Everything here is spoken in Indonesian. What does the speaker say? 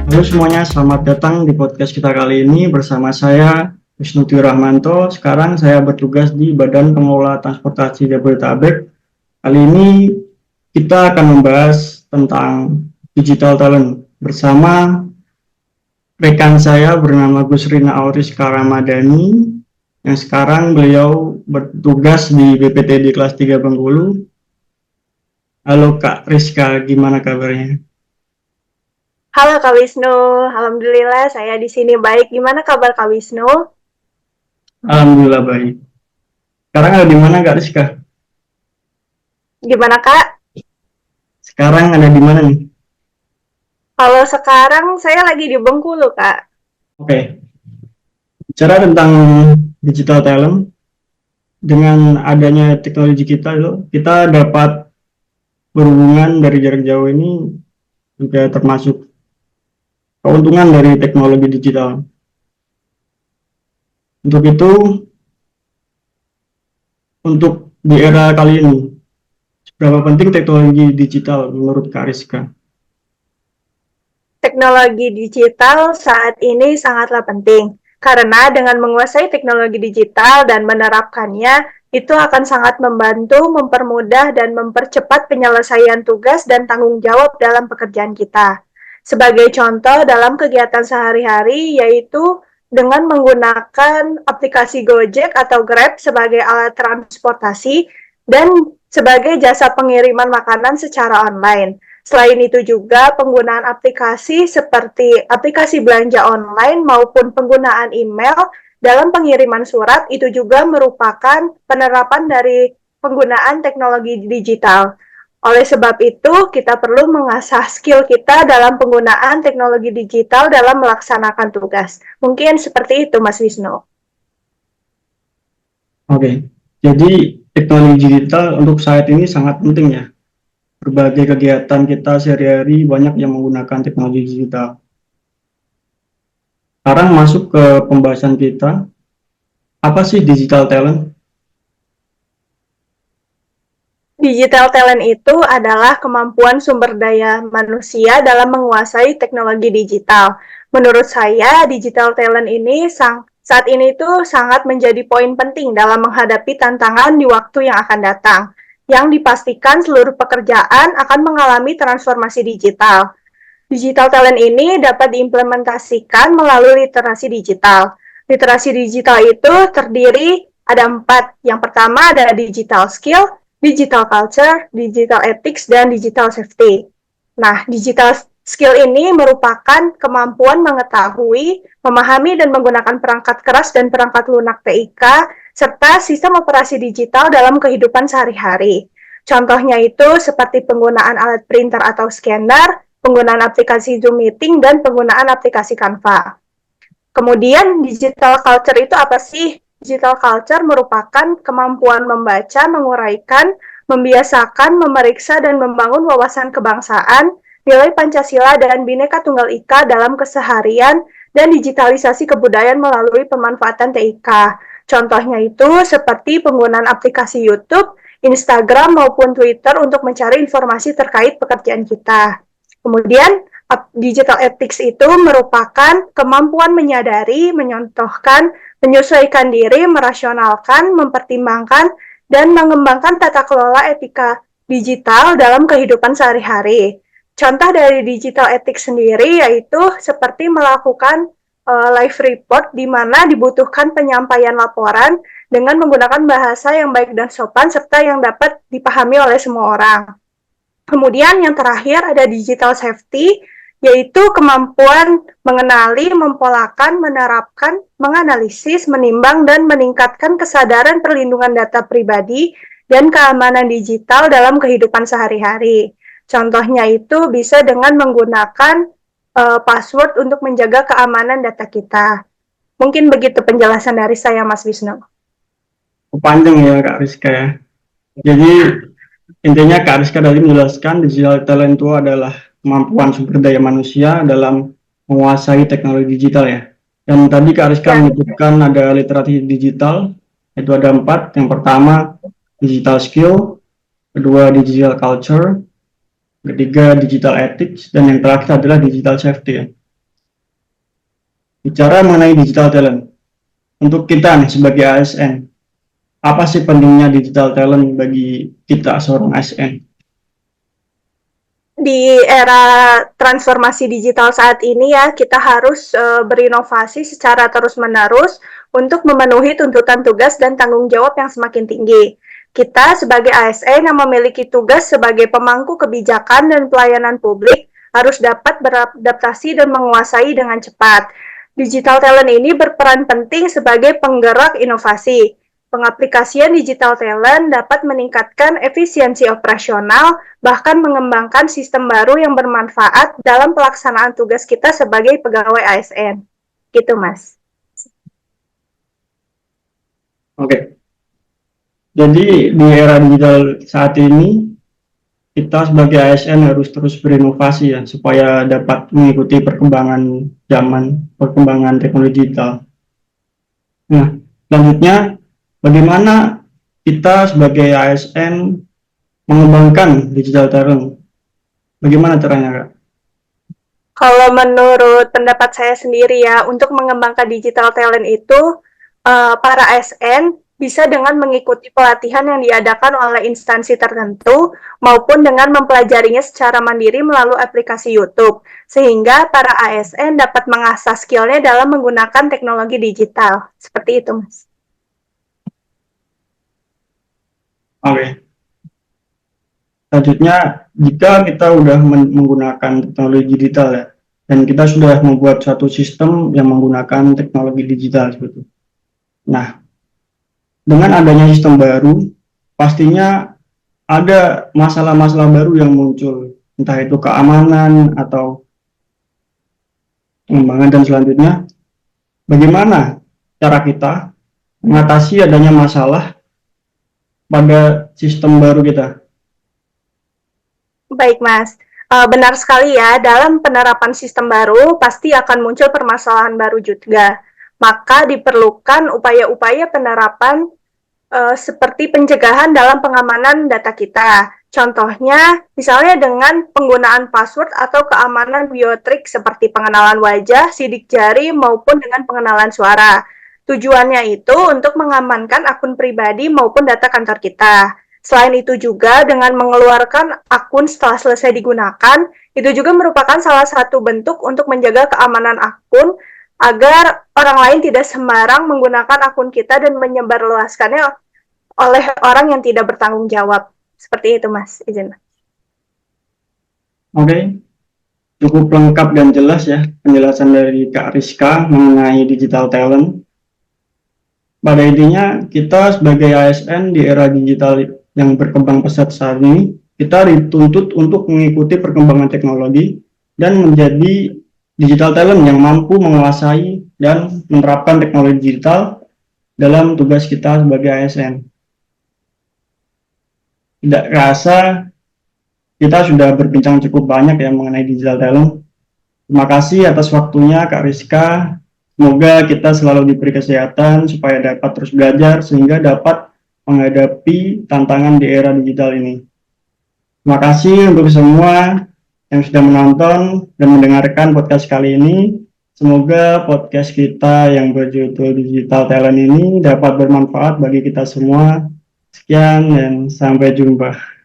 Halo semuanya, selamat datang di podcast kita kali ini bersama saya Wisnu Rahmanto. Sekarang saya bertugas di Badan Pengelola Transportasi Jabodetabek. Kali ini kita akan membahas tentang digital talent bersama rekan saya bernama Gus Rina Auriska Ramadhani yang sekarang beliau bertugas di BPTD kelas 3 Bengkulu. Halo Kak Rizka, gimana kabarnya? Halo Kak Wisnu, Alhamdulillah saya di sini baik. Gimana kabar Kak Wisnu? Alhamdulillah baik. Sekarang ada di mana Kak Rizka? Gimana Kak? Sekarang ada di mana nih? Kalau sekarang saya lagi di Bengkulu Kak. Oke, bicara tentang digital talent, dengan adanya teknologi kita dapat berhubungan dari jarak jauh ini juga termasuk keuntungan dari teknologi digital. Untuk itu, untuk di era kali ini, seberapa penting teknologi digital menurut Kak Rizka? Teknologi digital saat ini sangatlah penting karena dengan menguasai teknologi digital dan menerapkannya itu akan sangat membantu, mempermudah, dan mempercepat penyelesaian tugas dan tanggung jawab dalam pekerjaan kita. Sebagai contoh dalam kegiatan sehari-hari yaitu dengan menggunakan aplikasi Gojek atau Grab sebagai alat transportasi dan sebagai jasa pengiriman makanan secara online. Selain itu juga penggunaan aplikasi seperti aplikasi belanja online maupun penggunaan email dalam pengiriman surat itu juga merupakan penerapan dari penggunaan teknologi digital. Oleh sebab itu, kita perlu mengasah skill kita dalam penggunaan teknologi digital dalam melaksanakan tugas. Mungkin seperti itu, Mas Wisnu. Oke, jadi teknologi digital untuk saat ini sangat penting ya. Berbagai kegiatan kita sehari-hari banyak yang menggunakan teknologi digital. Sekarang masuk ke pembahasan kita, apa sih digital talent? Digital talent itu adalah kemampuan sumber daya manusia dalam menguasai teknologi digital. Menurut saya, digital talent ini saat ini itu sangat menjadi poin penting dalam menghadapi tantangan di waktu yang akan datang, yang dipastikan seluruh pekerjaan akan mengalami transformasi digital. Digital talent ini dapat diimplementasikan melalui literasi digital. Literasi digital itu terdiri ada 4. Yang pertama adalah digital skill, digital culture, digital ethics, dan digital safety. Nah, digital skill ini merupakan kemampuan mengetahui, memahami, dan menggunakan perangkat keras dan perangkat lunak TIK, serta sistem operasi digital dalam kehidupan sehari-hari. Contohnya itu seperti penggunaan alat printer atau scanner, penggunaan aplikasi Zoom Meeting, dan penggunaan aplikasi Canva. Kemudian, digital culture itu apa sih? Digital culture merupakan kemampuan membaca, menguraikan, membiasakan, memeriksa, dan membangun wawasan kebangsaan, nilai Pancasila, dan Bhinneka Tunggal Ika dalam keseharian, dan digitalisasi kebudayaan melalui pemanfaatan TIK. Contohnya itu seperti penggunaan aplikasi YouTube, Instagram, maupun Twitter untuk mencari informasi terkait pekerjaan kita. Kemudian, digital ethics itu merupakan kemampuan menyadari, menyontohkan, menyesuaikan diri, merasionalkan, mempertimbangkan, dan mengembangkan tata kelola etika digital dalam kehidupan sehari-hari. Contoh dari digital ethics sendiri yaitu seperti melakukan live report di mana dibutuhkan penyampaian laporan dengan menggunakan bahasa yang baik dan sopan serta yang dapat dipahami oleh semua orang. Kemudian yang terakhir ada digital safety, yaitu kemampuan mengenali, mempolakan, menerapkan, menganalisis, menimbang, dan meningkatkan kesadaran perlindungan data pribadi dan keamanan digital dalam kehidupan sehari-hari. Contohnya itu bisa dengan menggunakan password untuk menjaga keamanan data kita. Mungkin begitu penjelasan dari saya, Mas Wisnu. Panjang ya Kak Rizka ya. Jadi intinya Kak Rizka tadi menjelaskan digital talent itu adalah kemampuan sumber daya manusia dalam menguasai teknologi digital ya. Dan tadi Kak Rizka Ya, menyebutkan ada literasi digital, itu ada 4. Yang pertama digital skill, kedua digital culture, ketiga digital ethics, dan yang terakhir adalah digital safety ya. bicara mengenai digital talent. Untuk kita nih sebagai ASN, apa sih pentingnya digital talent bagi kita seorang ASN? Di era transformasi digital saat ini ya, kita harus berinovasi secara terus-menerus untuk memenuhi tuntutan tugas dan tanggung jawab yang semakin tinggi. Kita sebagai ASN yang memiliki tugas sebagai pemangku kebijakan dan pelayanan publik harus dapat beradaptasi dan menguasai dengan cepat. Digital talent ini berperan penting sebagai penggerak inovasi. Pengaplikasian digital talent dapat meningkatkan efisiensi operasional, bahkan mengembangkan sistem baru yang bermanfaat dalam pelaksanaan tugas kita sebagai pegawai ASN. Gitu, Mas. Oke. Jadi di era digital saat ini, kita sebagai ASN harus terus berinovasi ya, supaya dapat mengikuti perkembangan zaman, perkembangan teknologi digital. Nah, selanjutnya, bagaimana kita sebagai ASN mengembangkan digital talent? Bagaimana caranya, Kak? Kalau menurut pendapat saya sendiri ya, untuk mengembangkan digital talent itu, para ASN bisa dengan mengikuti pelatihan yang diadakan oleh instansi tertentu maupun dengan mempelajarinya secara mandiri melalui aplikasi YouTube, sehingga para ASN dapat mengasah skill-nya dalam menggunakan teknologi digital. Seperti itu, Mas. Oke. Selanjutnya, jika kita sudah menggunakan teknologi digital ya, dan kita sudah membuat suatu sistem yang menggunakan teknologi digital seperti itu. Nah, dengan adanya sistem baru, pastinya ada masalah-masalah baru yang muncul, entah itu keamanan atau pengembangan dan selanjutnya. Bagaimana cara kita mengatasi adanya masalah pada sistem baru kita? Baik, Mas. Benar sekali ya, dalam penerapan sistem baru pasti akan muncul permasalahan baru juga. Maka diperlukan upaya-upaya penerapan seperti pencegahan dalam pengamanan data kita. Contohnya, misalnya dengan penggunaan password atau keamanan biometrik seperti pengenalan wajah, sidik jari, maupun dengan pengenalan suara. Tujuannya itu untuk mengamankan akun pribadi maupun data kantor kita. Selain itu juga dengan mengeluarkan akun setelah selesai digunakan, itu juga merupakan salah satu bentuk untuk menjaga keamanan akun agar orang lain tidak sembarang menggunakan akun kita dan menyebarluaskannya oleh orang yang tidak bertanggung jawab. Seperti itu, Mas. Izin. Oke, cukup lengkap dan jelas ya penjelasan dari Kak Rizka mengenai digital talent. Pada intinya, kita sebagai ASN di era digital yang berkembang pesat saat ini, kita dituntut untuk mengikuti perkembangan teknologi dan menjadi digital talent yang mampu menguasai dan menerapkan teknologi digital dalam tugas kita sebagai ASN. Tidak terasa, kita sudah berbincang cukup banyak ya mengenai digital talent. Terima kasih atas waktunya Kak Rizka. Semoga kita selalu diberi kesehatan supaya dapat terus belajar sehingga dapat menghadapi tantangan di era digital ini. Terima kasih untuk semua yang sudah menonton dan mendengarkan podcast kali ini. Semoga podcast kita yang berjudul Digital Talent ini dapat bermanfaat bagi kita semua. Sekian dan sampai jumpa.